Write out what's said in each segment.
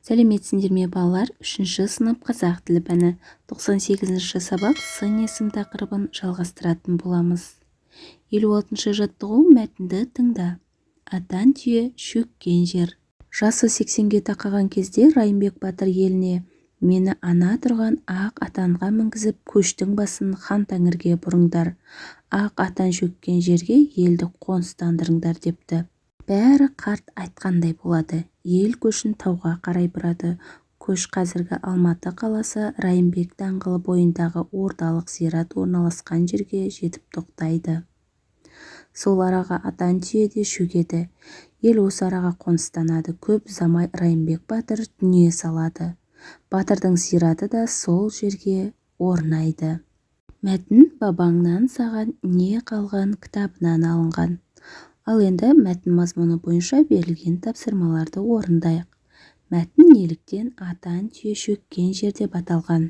Сәлеметсіңдер ме балалар? 3-ші сынып қазақ тілі пәні 98-ші сабақ сын есім тақырыбын жалғастыратын боламыз. 56-ші жаттығу мәтінді тыңда. Атан түйе шөккен жер. Жасы 80-ге тақаған кезде Райымбек батыр еліне мені ана тұрған ақ атанға мінгізіп көштің басын хан тәңірге бұрыңдар. Ақ атан шөккен жерге елді қоныстандырыңдар депті. Бәрі қарт айтқандай болады. Ел көшін тауға қарай бұрады. Көш қазіргі Алматы қаласы Райымбек даңғылы бойындағы орталық зират орналасқан жерге жетіп тоқтайды. Сол араға атан түйе де шөгеді. Ел осы араға қоныстанады. Көп ұзамай Райымбек батыр дүние салады. Батырдың зираты да сол жерге орнайды. Мәтін бабаңнан саған не қалған кітабынан алынған. Ал енді мәтін мазмұны бойынша берілген тапсырмаларды орындайық. Мәтін неліктен атан түйе шөккен жер деп аталған?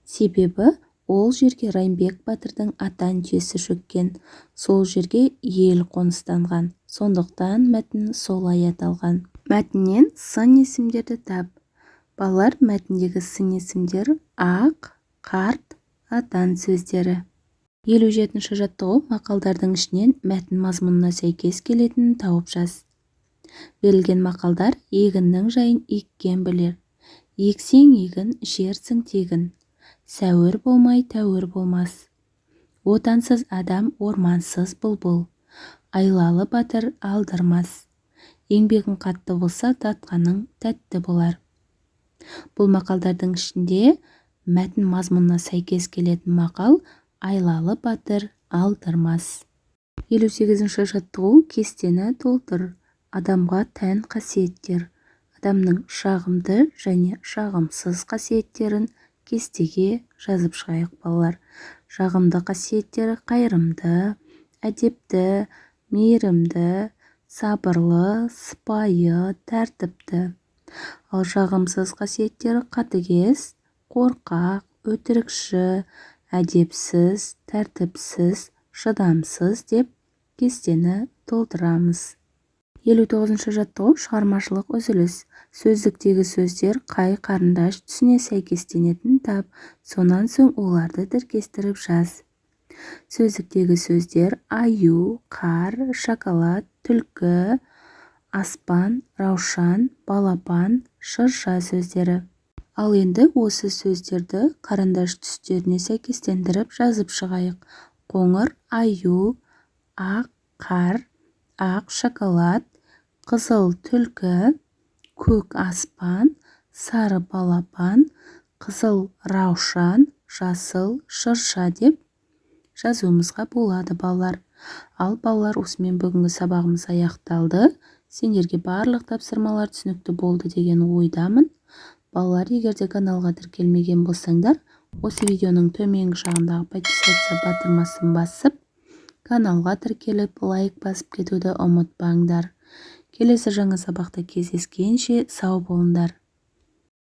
Себебі ол жерге Райымбек батырдың атан түйесі шөккен. Сол жерге ел қоныстанған. Сондықтан мәтін солай аталған. Мәтіннен сын есімдерді тап. Балалар, мәтіндегі сын есімдер ақ, қарт, атан сөздері. 57-ші жаттығу мақалдардың ішінен мәтін мазмұнына сәйкес келетінін тауып жаз. Берілген мақалдар егіннің жайын еккен білер. Ексең егін, жерсің тегін. Сәуір болмай тәуір болмас. Отансыз адам ормансыз бұлбұл. Айлалы батыр алдырмас. Еңбегің қатты болса татқаның тәтті болар. Бұл мақалдардың ішінде мәтін мазмұнына сәйкес келетін мақал айлалы батыр алдырмас. 58-ші жаттығу кестені толтыр. Адамға тән қасиеттер. Адамның шағымды және шағымсыз қасиеттерін кестеге жазып шығайық балалар. Жағымды қасиеттері қайырымды, әдепті, мейірімді, сабырлы, сыпайы, тәртіпті. Ал жағымсыз қасиеттері қатыгез, қорқақ, өтірікші, әдепсіз, тәртіпсіз, шыдамсыз деп кестені толтырамыз. 59-ші жаттығу шығармашылық үзіліс. Сөздіктегі сөздер қай қарындаш түсіне сәйкестенетін тап, сонан соң оларды тіркестіріп жаз. Сөздіктегі сөздер аю, қар, шоколад, түлкі, аспан, раушан, балапан, шырша сөздері. Ал енді осы сөздерді қарындаш түстеріне сәйкестендіріп жазып шығайық. Қоңыр аю, ақ қар, ақ шоколад, қызыл түлкі, көк аспан, сары балапан, қызыл раушан, жасыл шырша деп жазуымызға болады балалар. Ал балалар, осымен бүгінгі сабағымыз аяқталды. Сендерге барлық тапсырмалар түсінікті болды деген ойдамын. Балалар, егерде каналға тіркелмеген болсаңдар, осы видеоның төменгі жағындағы подписаться батырмасын басып, каналға тіркеліп, лайк басып кетуді ұмытпаңдар. Келесі жаңа сабақта кездескенше сау болыңдар.